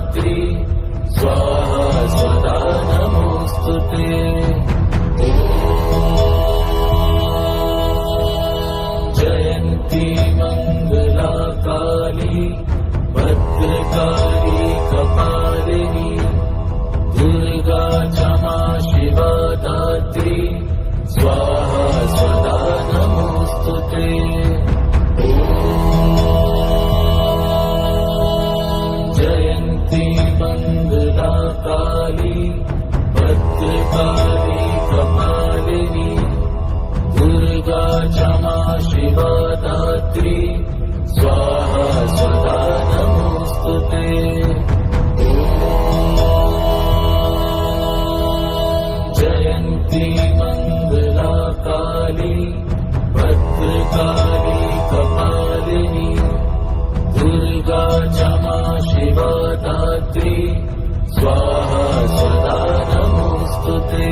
दात्री स्वाहा स्वदा नमोस्तुते। जयन्ती मंगला काली भद्रकाली कपालिनी दुर्गा क्षमा शिवा दात्री स्वाहा स्वदा नमोस्तुते। जयन्ती मंगला काली भद्रकाली कपालिनी दुर्गा क्षमा शिवा दात्री स्वाहा स्वदा नमोस्तुते। जयन्ती मंगला काली भद्रकाली कपालिनी दुर्गा क्षमा शिवा दात्री स्वाहा स्वदा नमोस्तुते।